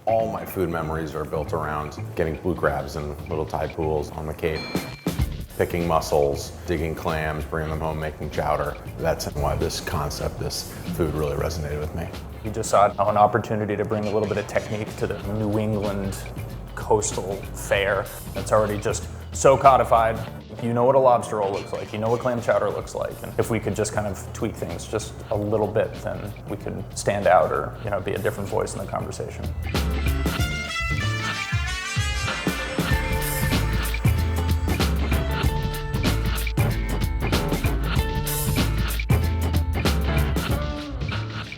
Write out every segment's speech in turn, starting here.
All my food memories are built around getting blue crabs in little tide pools on the Cape, picking mussels, digging clams, bringing them home, making chowder. That's why this concept, this food really resonated with me. We just saw an opportunity to bring a little bit of technique to the New England coastal fare that's already just so codified. You know what a lobster roll looks like, you know what clam chowder looks like, and if we could just kind of tweak things just a little bit, then we could stand out or be a different voice in the conversation.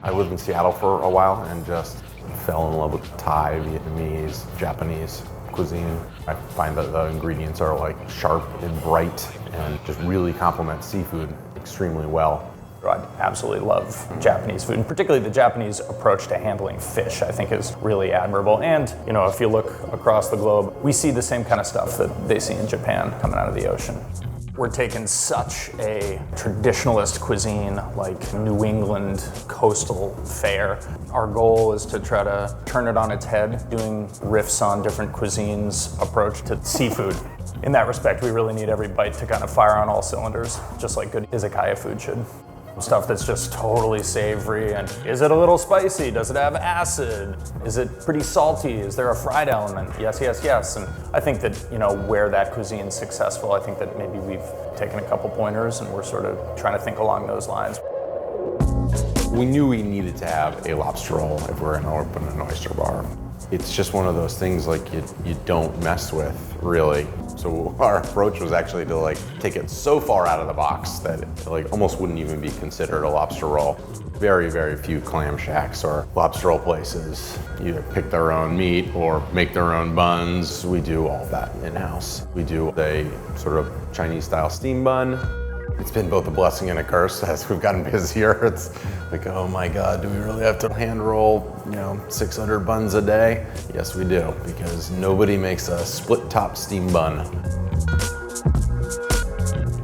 I lived in Seattle for a while and just fell in love with Thai, Vietnamese, Japanese cuisine. I find that the ingredients are like sharp and bright and just really complement seafood extremely well. I absolutely love Japanese food, and particularly the Japanese approach to handling fish, I think is really admirable. And, if you look across the globe, we see the same kind of stuff that they see in Japan coming out of the ocean. We're taking such a traditionalist cuisine, like New England coastal fare. Our goal is to try to turn it on its head, doing riffs on different cuisines' approach to seafood. In that respect, we really need every bite to kind of fire on all cylinders, just like good izakaya food should. Stuff that's just totally savory, and is it a little spicy? Does it have acid? Is it pretty salty? Is there a fried element? Yes, yes, yes. And I think that, where that cuisine's successful, I think that maybe we've taken a couple pointers and we're sort of trying to think along those lines. We knew we needed to have a lobster roll if we're going to open an oyster bar. It's just one of those things like you don't mess with, really. So our approach was actually to take it so far out of the box that it almost wouldn't even be considered a lobster roll. Very, very few clam shacks or lobster roll places either pick their own meat or make their own buns. We do all that in-house. We do a sort of Chinese-style steam bun. It's been both a blessing and a curse as we've gotten busier. It's like, oh my God, do we really have to hand roll, 600 buns a day? Yes, we do, because nobody makes a split top steam bun.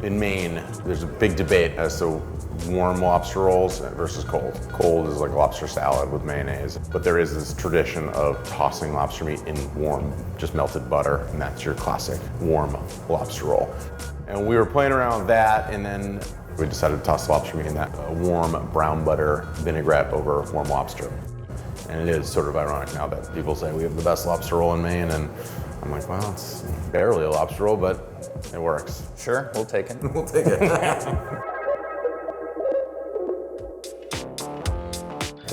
In Maine, there's a big debate as to warm lobster rolls versus cold. Cold is like lobster salad with mayonnaise, but there is this tradition of tossing lobster meat in warm, just melted butter, and that's your classic warm lobster roll. And we were playing around with that, and then we decided to toss lobster meat in that warm brown butter vinaigrette over warm lobster. And it is sort of ironic now that people say we have the best lobster roll in Maine, and I'm like, well, it's barely a lobster roll, but it works. Sure, we'll take it. We'll take it.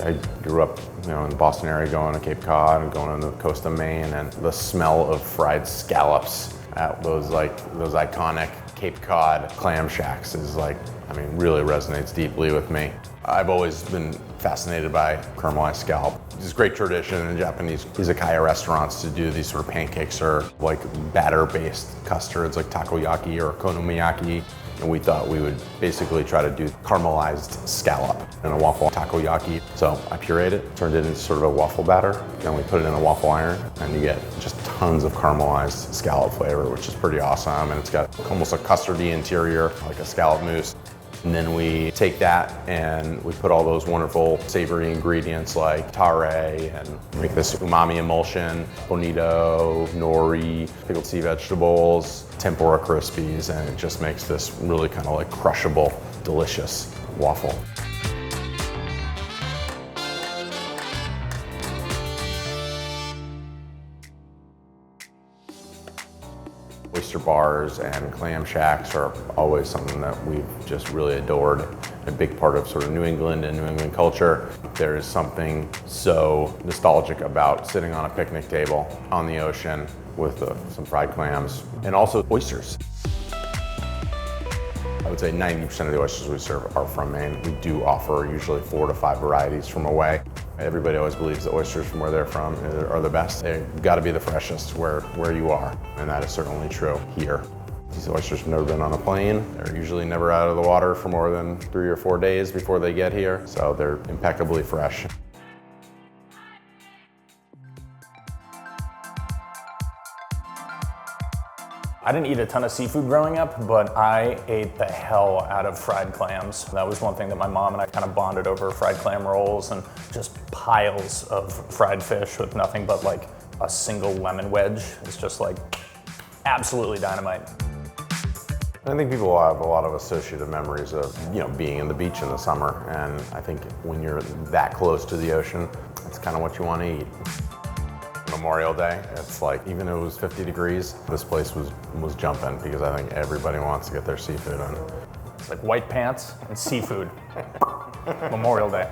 I grew up, in the Boston area, going to Cape Cod and going on the coast of Maine, and the smell of fried scallops at those iconic Cape Cod clam shacks is really resonates deeply with me. I've always been fascinated by caramelized scallop. It's a great tradition in Japanese izakaya restaurants to do these sort of pancakes or batter-based custards like takoyaki or okonomiyaki. And we thought we would basically try to do caramelized scallop in a waffle takoyaki. So I pureed it, turned it into sort of a waffle batter, then we put it in a waffle iron, and you get just tons of caramelized scallop flavor, which is pretty awesome. And it's got almost a custardy interior, like a scallop mousse. And then we take that and we put all those wonderful savory ingredients like tare and make this umami emulsion, bonito, nori, pickled sea vegetables, tempura crispies, and it just makes this really kind of crushable, delicious waffle. Oyster bars and clam shacks are always something that we've just really adored. A big part of sort of New England and New England culture. There is something so nostalgic about sitting on a picnic table on the ocean with some fried clams and also oysters. I would say 90% of the oysters we serve are from Maine. We do offer usually 4 to 5 varieties from away. Everybody always believes the oysters from where they're from are the best. They've got to be the freshest where you are, and that is certainly true here. These oysters have never been on a plane. They're usually never out of the water for more than 3 or 4 days before they get here, so they're impeccably fresh. I didn't eat a ton of seafood growing up, but I ate the hell out of fried clams. That was one thing that my mom and I kind of bonded over, fried clam rolls and just piles of fried fish with nothing but like a single lemon wedge is just like absolutely dynamite. I think people have a lot of associative memories of, being in the beach in the summer, and I think when you're that close to the ocean, it's kind of what you want to eat. Memorial Day, it's like, even if it was 50 degrees, this place was jumping because I think everybody wants to get their seafood in. It's like white pants and seafood. Memorial Day.